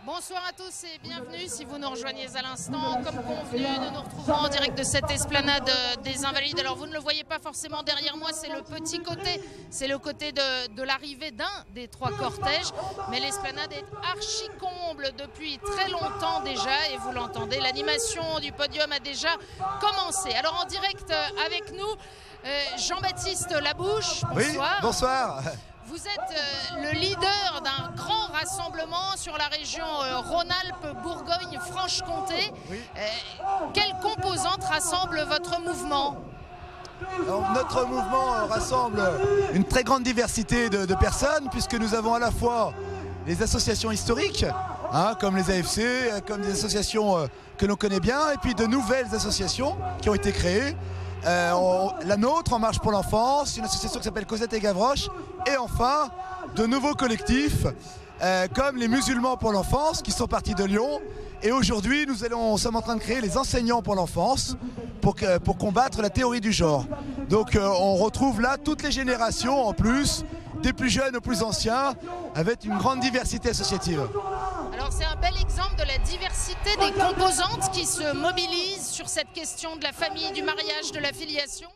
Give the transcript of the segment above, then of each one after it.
Bonsoir à tous et bienvenue si vous nous rejoignez à l'instant. Comme convenu, nous nous retrouvons en direct de cette esplanade des Invalides. Alors vous ne le voyez pas forcément derrière moi, c'est le petit côté, c'est le côté de l'arrivée d'un des trois cortèges. Mais l'esplanade est archi comble depuis très longtemps déjà et vous l'entendez, l'animation du podium a déjà commencé. Alors en direct avec nous, Jean-Baptiste Labouche, bonsoir. Oui, bonsoir. Vous êtes le leader d'un grand rassemblement sur la région Rhône-Alpes-Bourgogne-Franche-Comté. Oui. Quelle composante rassemble votre mouvement? Alors, notre mouvement rassemble une très grande diversité de personnes, puisque nous avons à la fois les associations historiques, comme les AFC, comme des associations que l'on connaît bien, et puis de nouvelles associations qui ont été créées. La nôtre, En Marche pour l'Enfance, une association qui s'appelle Cosette et Gavroche, et enfin de nouveaux collectifs comme les Musulmans pour l'Enfance qui sont partis de Lyon, et aujourd'hui nous sommes en train de créer les Enseignants pour l'Enfance pour combattre la théorie du genre. Donc on retrouve là toutes les générations en plus, des plus jeunes aux plus anciens, avec une grande diversité associative. Alors c'est un bel exemple de la diversité des composantes qui se mobilisent sur cette question de la famille, du mariage, de la filiation.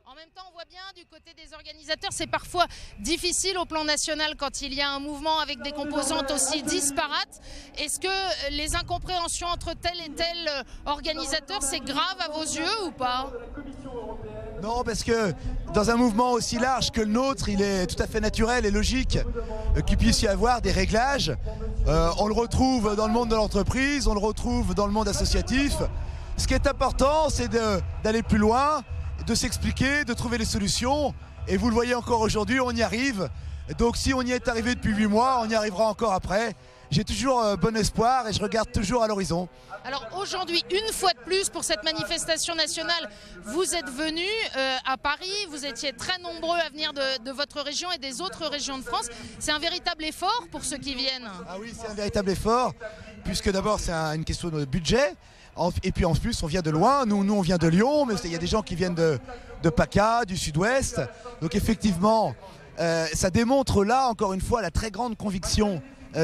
En même temps, on voit bien du côté des organisateurs, c'est parfois difficile au plan national quand il y a un mouvement avec des composantes aussi disparates. Est-ce que les incompréhensions entre tel et tel organisateur, c'est grave à vos yeux ou pas? Non, parce que dans un mouvement aussi large que le nôtre, il est tout à fait naturel et logique qu'il puisse y avoir des réglages. On le retrouve dans le monde de l'entreprise, on le retrouve dans le monde associatif. Ce qui est important, c'est d'aller plus loin, de s'expliquer, de trouver les solutions. Et vous le voyez encore aujourd'hui, on y arrive. Donc si on y est arrivé depuis 8 mois, on y arrivera encore après. J'ai toujours bon espoir et je regarde toujours à l'horizon. Alors aujourd'hui, une fois de plus pour cette manifestation nationale, vous êtes venus à Paris, vous étiez très nombreux à venir de votre région et des autres régions de France. C'est un véritable effort pour ceux qui viennent. Ah oui, c'est un véritable effort, puisque d'abord c'est une question de budget. Et puis en plus on vient de loin, nous on vient de Lyon, mais il y a des gens qui viennent de PACA, du sud-ouest. Donc effectivement, ça démontre là encore une fois la très grande conviction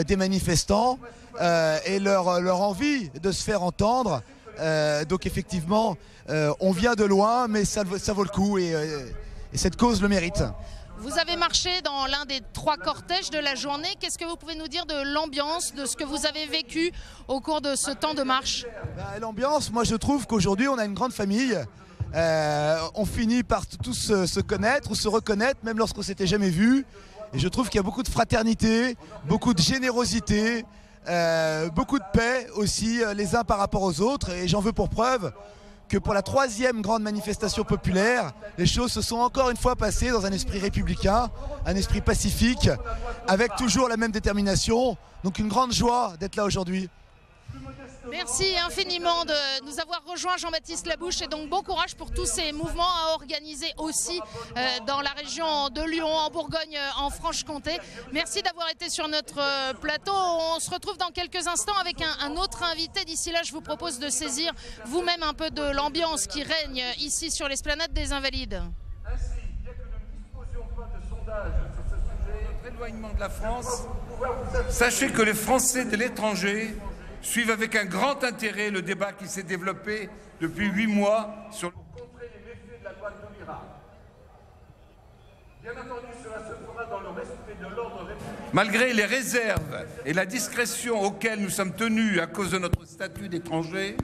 des manifestants et leur envie de se faire entendre. Donc effectivement, on vient de loin, mais ça vaut le coup et cette cause le mérite. Vous avez marché dans l'un des trois cortèges de la journée. Qu'est-ce que vous pouvez nous dire de l'ambiance, de ce que vous avez vécu au cours de ce temps de marche? L'ambiance, moi je trouve qu'aujourd'hui on a une grande famille. On finit par tous se connaître ou se reconnaître, même lorsqu'on ne s'était jamais vu. Et je trouve qu'il y a beaucoup de fraternité, beaucoup de générosité, beaucoup de paix aussi les uns par rapport aux autres. Et j'en veux pour preuve que pour la 3e grande manifestation populaire, les choses se sont encore une fois passées dans un esprit républicain, un esprit pacifique, avec toujours la même détermination. Donc une grande joie d'être là aujourd'hui. Merci infiniment de nous avoir rejoint, Jean-Baptiste Labouche, et donc bon courage pour tous ces mouvements à organiser aussi dans la région de Lyon, en Bourgogne, en Franche-Comté. Merci d'avoir été sur notre plateau. On se retrouve dans quelques instants avec un autre invité. D'ici là, je vous propose de saisir vous-même un peu de l'ambiance qui règne ici sur l'esplanade des Invalides. Ainsi, bien que nous ne disposions pas de sondage sur ce sujet, notre éloignement de la France, sachez que les Français de l'étranger suivent avec un grand intérêt le débat qui s'est développé depuis 8 mois sur pour contrer les méfaits de la loi Taubira. Bien entendu, cela se fera dans le respect de l'ordre républicain. Malgré les réserves et la discrétion auxquelles nous sommes tenus à cause de notre statut d'étranger,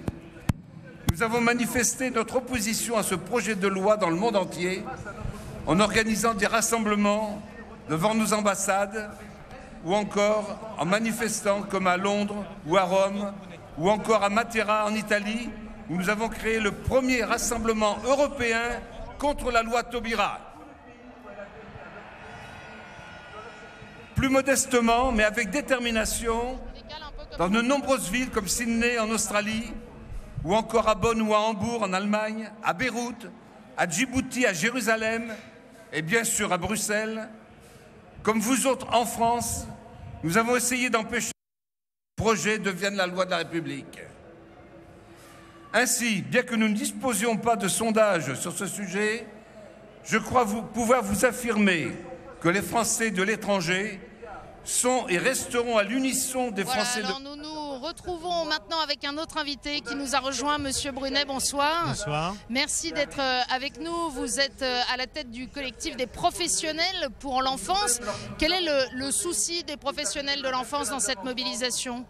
nous avons manifesté notre opposition à ce projet de loi dans le monde entier en organisant des rassemblements devant nos ambassades, ou encore en manifestant comme à Londres ou à Rome, ou encore à Matera en Italie, où nous avons créé le premier rassemblement européen contre la loi Taubira. Plus modestement, mais avec détermination, dans de nombreuses villes comme Sydney en Australie, ou encore à Bonn ou à Hambourg en Allemagne, à Beyrouth, à Djibouti, à Jérusalem, et bien sûr à Bruxelles, comme vous autres en France, nous avons essayé d'empêcher que ce projet devienne la loi de la République. Ainsi, bien que nous ne disposions pas de sondage sur ce sujet, je crois pouvoir vous affirmer que les Français de l'étranger sont et resteront à l'unisson des Voilà, Français. alors nous nous retrouvons maintenant avec un autre invité qui nous a rejoint, Monsieur Brunet, bonsoir. Bonsoir. Merci d'être avec nous. Vous êtes à la tête du collectif des professionnels pour l'enfance. Quel est le souci des professionnels de l'enfance dans cette mobilisation ?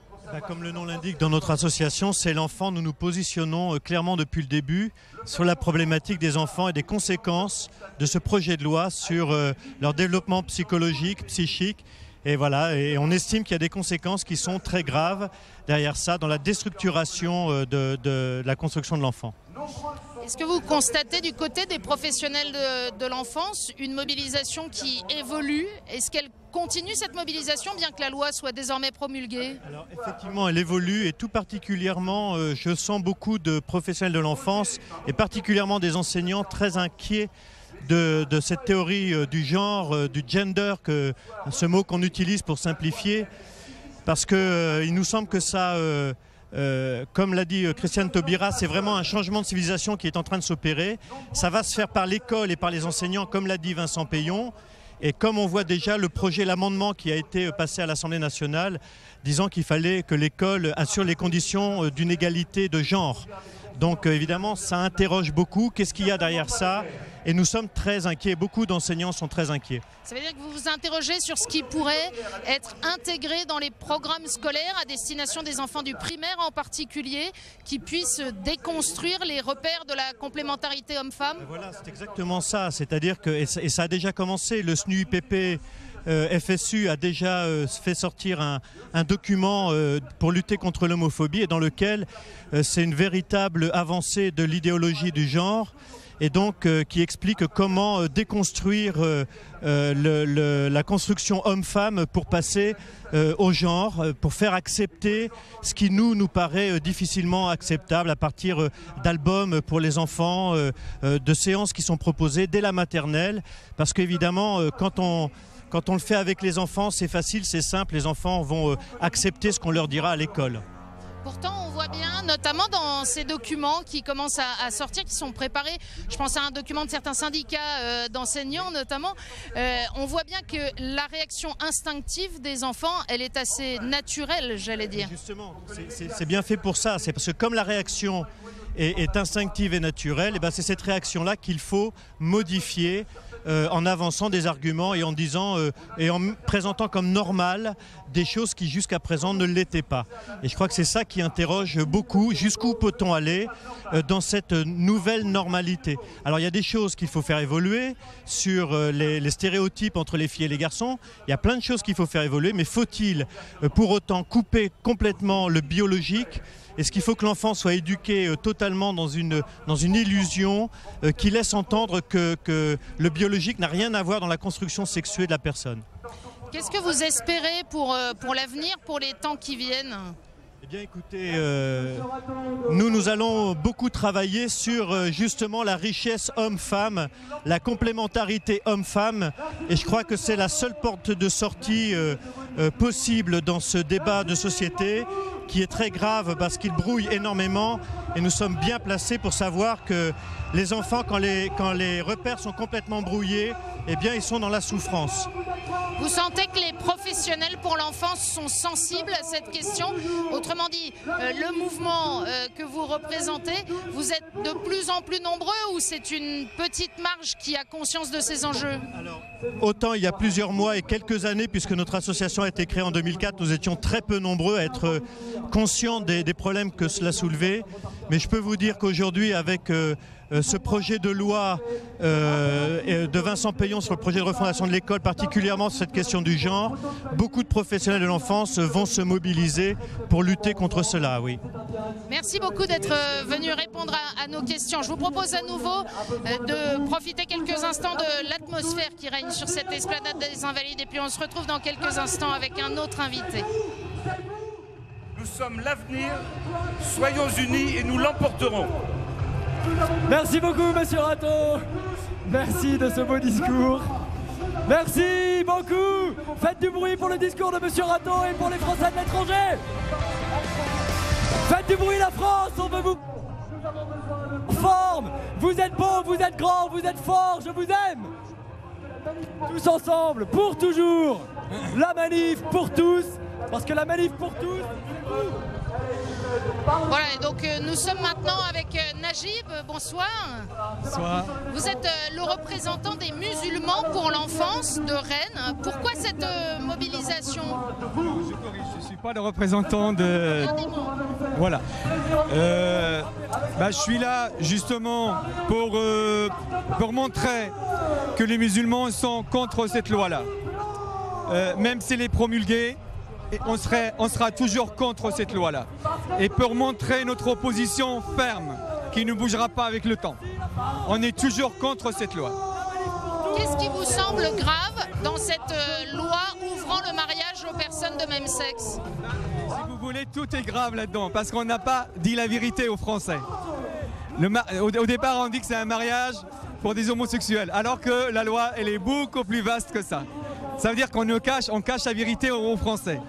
Comme le nom l'indique, dans notre association, c'est l'enfant. Nous nous positionnons clairement depuis le début sur la problématique des enfants et des conséquences de ce projet de loi sur leur développement psychologique, psychique. Et voilà, et on estime qu'il y a des conséquences qui sont très graves derrière ça, dans la déstructuration de la construction de l'enfant. Est-ce que vous constatez du côté des professionnels de l'enfance une mobilisation qui évolue? Est-ce qu'elle continue cette mobilisation bien que la loi soit désormais promulguée? Alors effectivement, elle évolue et tout particulièrement, je sens beaucoup de professionnels de l'enfance et particulièrement des enseignants très inquiets de cette théorie du genre, du gender, ce mot qu'on utilise pour simplifier, parce qu'il nous semble que ça, comme l'a dit Christiane Taubira, c'est vraiment un changement de civilisation qui est en train de s'opérer. Ça va se faire par l'école et par les enseignants, comme l'a dit Vincent Payon. Et comme on voit déjà le projet, l'amendement qui a été passé à l'Assemblée nationale, disant qu'il fallait que l'école assure les conditions d'une égalité de genre. Donc évidemment, ça interroge beaucoup. Qu'est-ce qu'il y a derrière ça? Et nous sommes très inquiets. Beaucoup d'enseignants sont très inquiets. Ça veut dire que vous vous interrogez sur ce qui pourrait être intégré dans les programmes scolaires à destination des enfants du primaire en particulier, qui puissent déconstruire les repères de la complémentarité homme-femme? Voilà, c'est exactement ça. C'est-à-dire que, et ça a déjà commencé, le SNUIPP FSU a déjà fait sortir un document pour lutter contre l'homophobie et dans lequel c'est une véritable avancée de l'idéologie du genre et donc qui explique comment déconstruire la construction homme-femme pour passer au genre, pour faire accepter ce qui nous paraît difficilement acceptable à partir d'albums pour les enfants, de séances qui sont proposées dès la maternelle, parce qu'évidemment quand on le fait avec les enfants, c'est facile, c'est simple, les enfants vont accepter ce qu'on leur dira à l'école. Pourtant, on voit bien, notamment dans ces documents qui commencent à sortir, qui sont préparés, je pense à un document de certains syndicats d'enseignants notamment, on voit bien que la réaction instinctive des enfants, elle est assez naturelle, j'allais dire. Justement, c'est bien fait pour ça, c'est parce que comme la réaction est instinctive et naturelle, et ben c'est cette réaction-là qu'il faut modifier en avançant des arguments et en disant et en présentant comme normal des choses qui jusqu'à présent ne l'étaient pas. Et je crois que c'est ça qui interroge beaucoup, jusqu'où peut-on aller dans cette nouvelle normalité. Alors il y a des choses qu'il faut faire évoluer sur les stéréotypes entre les filles et les garçons, il y a plein de choses qu'il faut faire évoluer, mais faut-il pour autant couper complètement le biologique? Est-ce qu'il faut que l'enfant soit éduqué totalement dans une illusion qui laisse entendre que le biologique n'a rien à voir dans la construction sexuée de la personne? Qu'est-ce que vous espérez pour l'avenir, pour les temps qui viennent? Eh bien écoutez, nous allons beaucoup travailler sur justement la richesse homme-femme, la complémentarité homme-femme, et je crois que c'est la seule porte de sortie possible dans ce débat de société qui est très grave parce qu'il brouille énormément et nous sommes bien placés pour savoir que les enfants, quand les repères sont complètement brouillés, eh bien ils sont dans la souffrance. Vous sentez que les professionnels pour l'enfance sont sensibles à cette question? Autrement dit, le mouvement que vous représentez, vous êtes de plus en plus nombreux ou c'est une petite marge qui a conscience de ces enjeux? Alors, autant il y a plusieurs mois et quelques années, puisque notre association a été créée en 2004, nous étions très peu nombreux à être conscients des problèmes que cela soulevait. Mais je peux vous dire qu'aujourd'hui, avec ce projet de loi de Vincent Payon sur le projet de refondation de l'école, particulièrement sur cette question du genre, beaucoup de professionnels de l'enfance vont se mobiliser pour lutter contre cela, oui. Merci beaucoup d'être venu répondre à nos questions. Je vous propose à nouveau de profiter quelques instants de l'atmosphère qui règne sur cette esplanade des Invalides et puis on se retrouve dans quelques instants avec un autre invité. Nous sommes l'avenir, soyons unis et nous l'emporterons. Merci beaucoup, monsieur Raton. Merci de ce beau discours. Merci beaucoup. Faites du bruit pour le discours de monsieur Raton et pour les Français de l'étranger. Faites du bruit, la France, on veut vous... Forme. Vous êtes beau, vous êtes grand, vous êtes fort, je vous aime. Tous ensemble, pour toujours. la manif pour tous, parce que la manif pour tous... Voilà, et donc nous sommes maintenant avec Najib, bonsoir. Bonsoir. Vous êtes le représentant des musulmans pour l'enfance de Rennes. Pourquoi cette mobilisation? Je ne suis pas le représentant de... Voilà. Je suis là justement pour montrer que les musulmans sont contre cette loi-là. Même s'il est promulgué, on sera toujours contre cette loi-là. Et pour montrer notre opposition ferme, qui ne bougera pas avec le temps. On est toujours contre cette loi. Qu'est-ce qui vous semble grave dans cette loi ouvrant le mariage aux personnes de même sexe? Si vous voulez, tout est grave là-dedans, parce qu'on n'a pas dit la vérité aux Français. Au départ, on dit que c'est un mariage pour des homosexuels, alors que la loi, elle est beaucoup plus vaste que ça. Ça veut dire qu'on cache la vérité aux Français.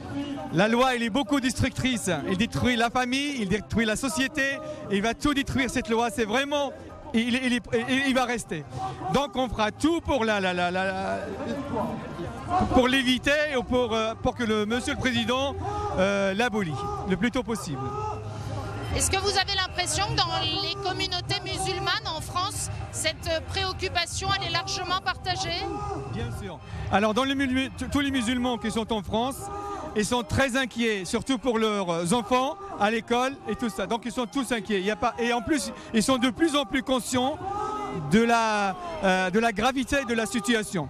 La loi, elle est beaucoup destructrice. Il détruit la famille, il détruit la société, il va tout détruire cette loi. C'est vraiment... Il va rester. Donc on fera tout pour l'éviter et pour que Monsieur le Président l'abolit le plus tôt possible. Est-ce que vous avez l'impression que dans les communautés musulmanes en France, cette préoccupation elle est largement partagée? Bien sûr. Alors tous les musulmans qui sont en France, ils sont très inquiets, surtout pour leurs enfants à l'école et tout ça. Donc ils sont tous inquiets. Et en plus, ils sont de plus en plus conscients de la gravité de la situation.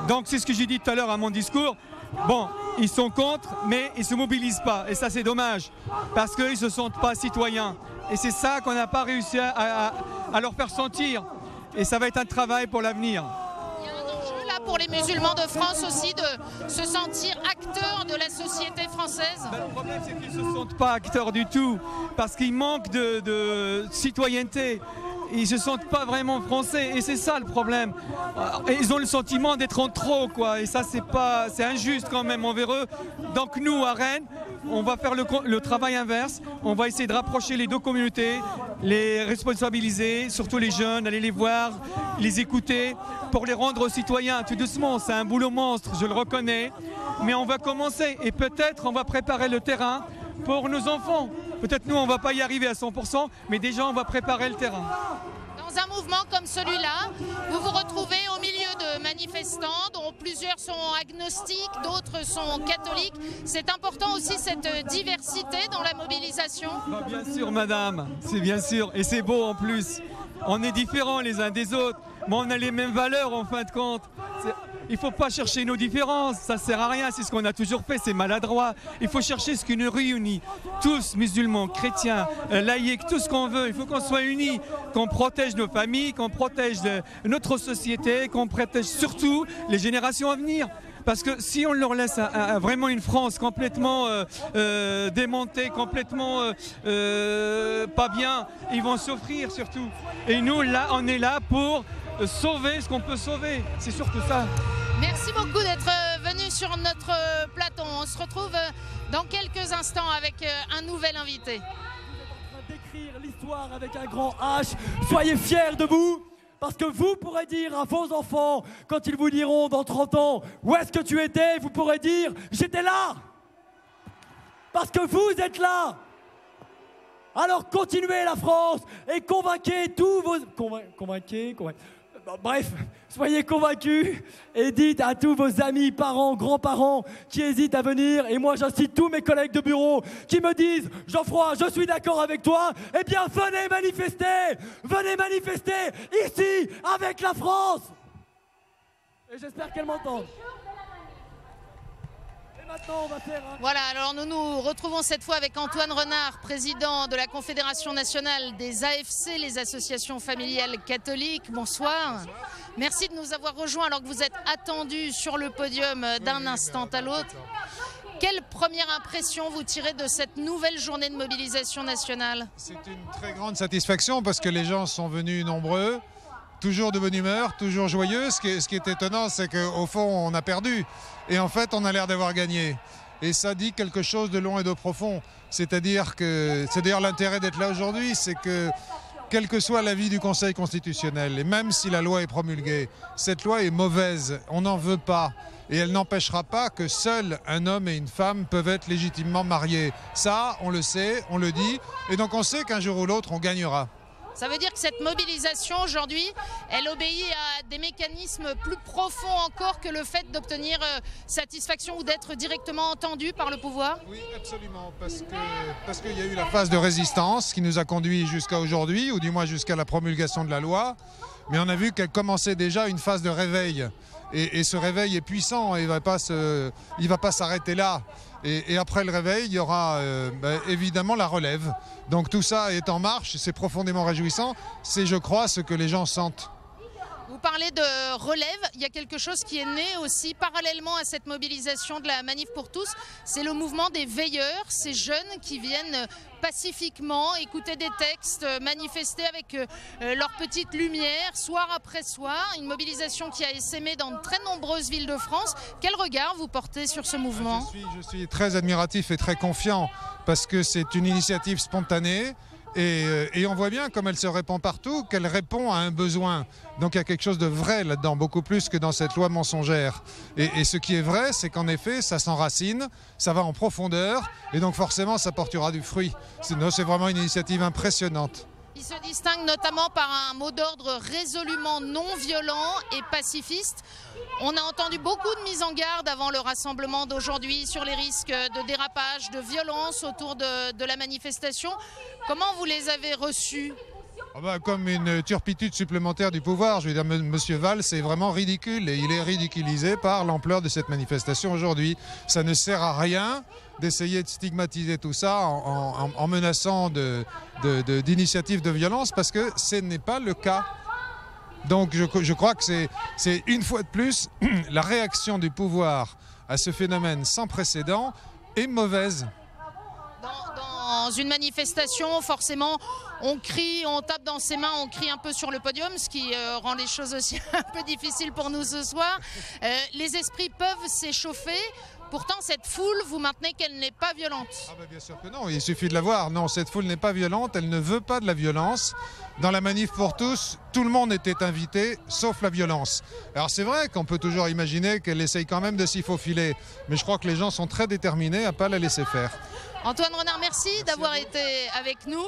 Donc c'est ce que j'ai dit tout à l'heure à mon discours. Bon, ils sont contre, mais ils ne se mobilisent pas. Et ça, c'est dommage, parce qu'ils ne se sentent pas citoyens. Et c'est ça qu'on n'a pas réussi à leur faire sentir. Et ça va être un travail pour l'avenir. Il y a un enjeu là pour les musulmans de France aussi de se sentir acteurs de la société française. Le problème, c'est qu'ils ne se sentent pas acteurs du tout, parce qu'ils manquent de citoyenneté. Ils ne se sentent pas vraiment français et c'est ça le problème. Ils ont le sentiment d'être en trop, quoi. Et ça, c'est injuste quand même envers eux. Donc nous, à Rennes, on va faire le travail inverse. On va essayer de rapprocher les deux communautés, les responsabiliser, surtout les jeunes, aller les voir, les écouter, pour les rendre citoyens. Tout doucement, c'est un boulot monstre, je le reconnais. Mais on va commencer et peut-être on va préparer le terrain pour nos enfants. Peut-être nous, on ne va pas y arriver à 100%, mais déjà, on va préparer le terrain. Dans un mouvement comme celui-là, vous vous retrouvez au milieu de manifestants dont plusieurs sont agnostiques, d'autres sont catholiques. C'est important aussi cette diversité dans la mobilisation? Bien sûr, madame, c'est bien sûr. Et c'est beau en plus. On est différents les uns des autres, mais on a les mêmes valeurs en fin de compte. Il ne faut pas chercher nos différences, ça ne sert à rien, c'est ce qu'on a toujours fait, c'est maladroit. Il faut chercher ce qui nous réunit, tous musulmans, chrétiens, laïcs, tout ce qu'on veut. Il faut qu'on soit unis, qu'on protège nos familles, qu'on protège notre société, qu'on protège surtout les générations à venir. Parce que si on leur laisse vraiment une France complètement démontée, complètement pas bien, ils vont souffrir surtout. Et nous, là, on est là pour sauver ce qu'on peut sauver. C'est surtout ça. Merci beaucoup d'être venu sur notre plateau. On se retrouve dans quelques instants avec un nouvel invité. Vous êtes en train d'écrire l'histoire avec un grand H. Soyez fiers de vous. Parce que vous pourrez dire à vos enfants, quand ils vous diront dans 30 ans, où est-ce que tu étais, vous pourrez dire, j'étais là. Parce que vous êtes là. Alors continuez la France et convainquez tous vos... Bref, soyez convaincus et dites à tous vos amis, parents, grands-parents qui hésitent à venir, et moi j'incite tous mes collègues de bureau qui me disent « Geoffroy, je suis d'accord avec toi », eh bien venez manifester ici avec la France. Et j'espère qu'elle m'entend. On va faire Voilà, alors nous nous retrouvons cette fois avec Antoine Renard, président de la Confédération nationale des AFC, les associations familiales catholiques. Bonsoir. Merci de nous avoir rejoints alors que vous êtes attendus sur le podium d'un instant à l'autre. Quelle première impression vous tirez de cette nouvelle journée de mobilisation nationale? C'est une très grande satisfaction parce que les gens sont venus nombreux, toujours de bonne humeur, toujours joyeux. Ce qui est étonnant, c'est qu'au fond, on a perdu. Et en fait, on a l'air d'avoir gagné. Et ça dit quelque chose de long et de profond. C'est-à-dire que, c'est d'ailleurs l'intérêt d'être là aujourd'hui, c'est que, quel que soit l'avis du Conseil constitutionnel, et même si la loi est promulguée, cette loi est mauvaise, on n'en veut pas. et elle n'empêchera pas que seul un homme et une femme peuvent être légitimement mariés. Ça, on le sait, on le dit, et donc on sait qu'un jour ou l'autre, on gagnera. Ça veut dire que cette mobilisation aujourd'hui, elle obéit à des mécanismes plus profonds encore que le fait d'obtenir satisfaction ou d'être directement entendu par le pouvoir? Oui, absolument, parce qu'il y a eu la phase de résistance qui nous a conduit jusqu'à aujourd'hui, ou du moins jusqu'à la promulgation de la loi, mais on a vu qu'elle commençait déjà une phase de réveil. Et ce réveil est puissant, et il ne va pas s'arrêter là. Et après le réveil, il y aura évidemment la relève. Donc tout ça est en marche, c'est profondément réjouissant. C'est, je crois, ce que les gens sentent. Vous parlez de relève, il y a quelque chose qui est né aussi parallèlement à cette mobilisation de la Manif pour tous, c'est le mouvement des veilleurs, ces jeunes qui viennent pacifiquement écouter des textes, manifester avec leur petite lumière, soir après soir, une mobilisation qui a essaimé dans de très nombreuses villes de France. Quel regard vous portez sur ce mouvement? Je suis très admiratif et très confiant parce que c'est une initiative spontanée. Et on voit bien, comme elle se répand partout, qu'elle répond à un besoin. Donc il y a quelque chose de vrai là-dedans, beaucoup plus que dans cette loi mensongère. Et ce qui est vrai, c'est qu'en effet, ça s'enracine, ça va en profondeur, et donc forcément, ça portera du fruit. C'est vraiment une initiative impressionnante. Il se distingue notamment par un mot d'ordre résolument non violent et pacifiste. On a entendu beaucoup de mises en garde avant le rassemblement d'aujourd'hui sur les risques de dérapage, de violence autour de la manifestation. Comment vous les avez reçus? Comme une turpitude supplémentaire du pouvoir. Je veux dire, M. Valls, c'est vraiment ridicule et il est ridiculisé par l'ampleur de cette manifestation aujourd'hui. Ça ne sert à rien d'essayer de stigmatiser tout ça en menaçant d'initiatives de violence parce que ce n'est pas le cas. Donc je crois que c'est une fois de plus la réaction du pouvoir à ce phénomène sans précédent est mauvaise. Dans une manifestation, forcément, on crie, on tape dans ses mains, on crie un peu sur le podium, ce qui rend les choses aussi un peu difficiles pour nous ce soir. Les esprits peuvent s'échauffer. Pourtant, cette foule, vous maintenez qu'elle n'est pas violente. Bien sûr que non, il suffit de la voir. Non, cette foule n'est pas violente, elle ne veut pas de la violence. Dans la Manif pour tous, tout le monde était invité, sauf la violence. Alors c'est vrai qu'on peut toujours imaginer qu'elle essaye quand même de s'y faufiler, mais je crois que les gens sont très déterminés à ne pas la laisser faire. Antoine Renard, merci d'avoir été avec nous.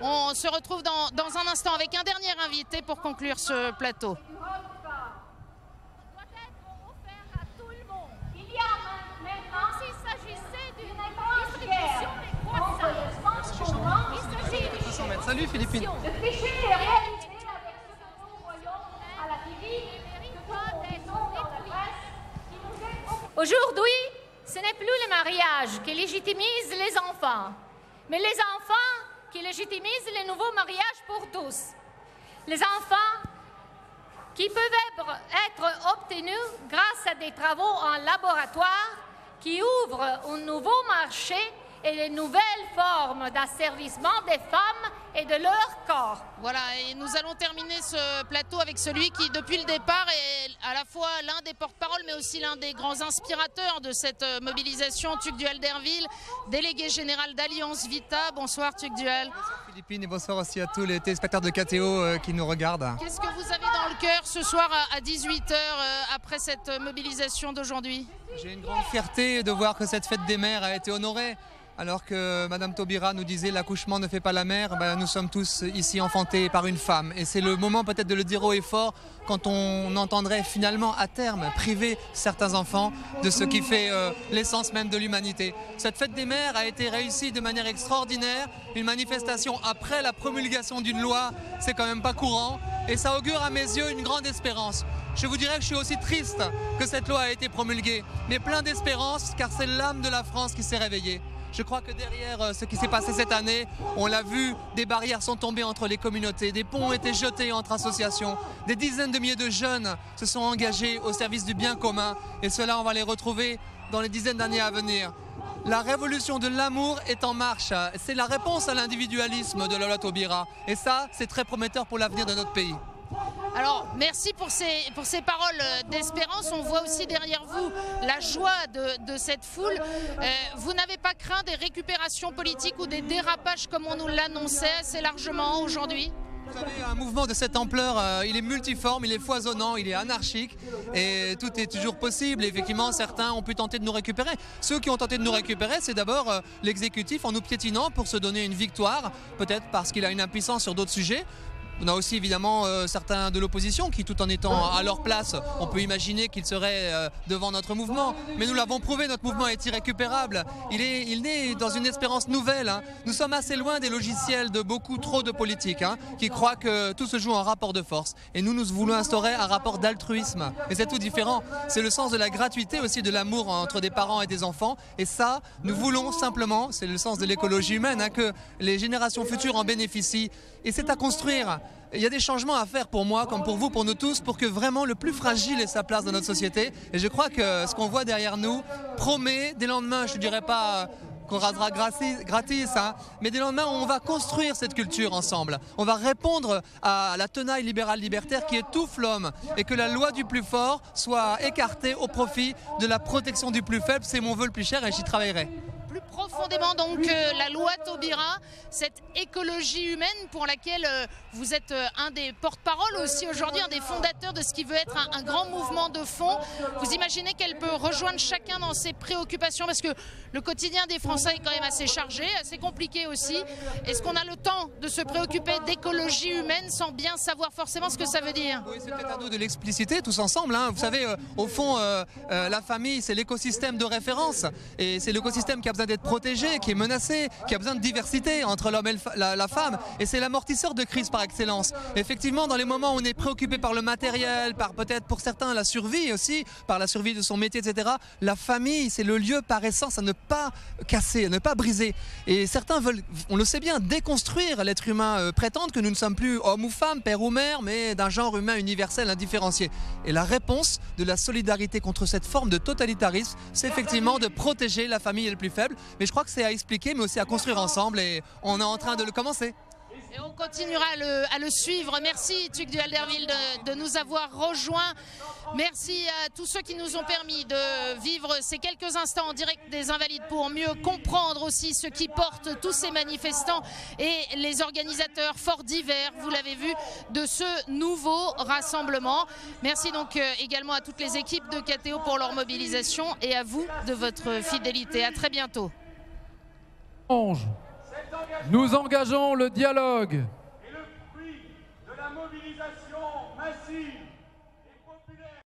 On se retrouve dans un instant avec un dernier invité pour conclure ce plateau. Salut Philippine. Le péché est réalisé avec ce que nous voyons à la TV. Aujourd'hui, ce n'est plus le mariage qui légitimise les enfants, mais les enfants qui légitimisent les nouveaux mariages pour tous. Les enfants qui peuvent être obtenus grâce à des travaux en laboratoire qui ouvrent un nouveau marché et de nouvelles formes d'asservissement des femmes et de leur corps. Voilà, et nous allons terminer ce plateau avec celui qui, depuis le départ, est à la fois l'un des porte-parole, mais aussi l'un des grands inspirateurs de cette mobilisation, Tugdual Derville, délégué général d'Alliance Vita. Bonsoir Tugdual. Bonsoir Philippine et bonsoir aussi à tous les téléspectateurs de KTO qui nous regardent. Qu'est-ce que vous avez dans le cœur ce soir à 18 h après cette mobilisation d'aujourd'hui? J'ai une grande fierté de voir que cette fête des mères a été honorée. Alors que Madame Taubira nous disait l'accouchement ne fait pas la mère, nous sommes tous ici enfantés par une femme. Et c'est le moment peut-être de le dire haut et fort quand on entendrait finalement à terme priver certains enfants de ce qui fait l'essence même de l'humanité. Cette fête des mères a été réussie de manière extraordinaire. Une manifestation après la promulgation d'une loi, c'est quand même pas courant. Et ça augure à mes yeux une grande espérance. Je vous dirais que je suis aussi triste que cette loi a été promulguée, mais plein d'espérance car c'est l'âme de la France qui s'est réveillée. Je crois que derrière ce qui s'est passé cette année, on l'a vu, des barrières sont tombées entre les communautés, des ponts ont été jetés entre associations, des dizaines de milliers de jeunes se sont engagés au service du bien commun et cela, on va les retrouver dans les dizaines d'années à venir. La révolution de l'amour est en marche, c'est la réponse à l'individualisme de la loi Taubira et ça, c'est très prometteur pour l'avenir de notre pays. Alors, merci pour ces paroles d'espérance. On voit aussi derrière vous la joie de cette foule. Vous n'avez pas craint des récupérations politiques ou des dérapages comme on nous l'annonçait assez largement aujourd'hui? Vous avez un mouvement de cette ampleur, il est multiforme, il est foisonnant, il est anarchique et tout est toujours possible. Et effectivement, certains ont pu tenter de nous récupérer. Ceux qui ont tenté de nous récupérer, c'est d'abord l'exécutif en nous piétinant pour se donner une victoire, peut-être parce qu'il a une impuissance sur d'autres sujets. On a aussi évidemment certains de l'opposition qui, tout en étant à leur place, on peut imaginer qu'ils seraient devant notre mouvement. Mais nous l'avons prouvé, notre mouvement est irrécupérable. Il naît dans une espérance nouvelle. Hein. Nous sommes assez loin des logiciels de beaucoup trop de politiques qui croient que tout se joue en rapport de force. Et nous voulons instaurer un rapport d'altruisme. Et c'est tout différent. C'est le sens de la gratuité aussi, de l'amour entre des parents et des enfants. Et ça, nous voulons simplement, c'est le sens de l'écologie humaine, que les générations futures en bénéficient. Et c'est à construire. Il y a des changements à faire pour moi, comme pour vous, pour nous tous, pour que vraiment le plus fragile ait sa place dans notre société. Et je crois que ce qu'on voit derrière nous promet des lendemains, je ne dirais pas qu'on rasera gratis, mais des lendemains où on va construire cette culture ensemble. On va répondre à la tenaille libérale libertaire qui étouffe l'homme et que la loi du plus fort soit écartée au profit de la protection du plus faible. C'est mon vœu le plus cher et j'y travaillerai. Plus profondément donc la loi Taubira, cette écologie humaine pour laquelle vous êtes un des porte-parole aussi aujourd'hui, un des fondateurs de ce qui veut être un grand mouvement de fond. Vous imaginez qu'elle peut rejoindre chacun dans ses préoccupations parce que le quotidien des Français est quand même assez chargé, assez compliqué aussi. Est-ce qu'on a le temps de se préoccuper d'écologie humaine sans bien savoir forcément ce que ça veut dire? Oui, c'est peut-être à nous de l'expliciter tous ensemble. Vous savez, au fond, la famille, c'est l'écosystème de référence et c'est l'écosystème qui a besoin d'être protégé, qui est menacé, qui a besoin de diversité entre l'homme et la femme. Et c'est l'amortisseur de crise par excellence. Effectivement, dans les moments où on est préoccupé par le matériel, par peut-être pour certains la survie aussi, par la survie de son métier, etc., la famille, c'est le lieu par essence à ne pas casser, à ne pas briser. Et certains veulent, on le sait bien, déconstruire l'être humain, prétendent que nous ne sommes plus homme ou femme, père ou mère, mais d'un genre humain universel, indifférencié. Et la réponse de la solidarité contre cette forme de totalitarisme, c'est effectivement de protéger la famille et le plus faible. Mais je crois que c'est à expliquer, mais aussi à construire ensemble et on est en train de le commencer. Et on continuera à le suivre. Merci Tuc du Alderville de nous avoir rejoints. Merci à tous ceux qui nous ont permis de vivre ces quelques instants en direct des Invalides pour mieux comprendre aussi ce qui porte tous ces manifestants et les organisateurs fort divers, vous l'avez vu, de ce nouveau rassemblement. Merci donc également à toutes les équipes de KTO pour leur mobilisation et à vous de votre fidélité. À très bientôt. Nous engageons le dialogue. Et le fruit de la mobilisation massive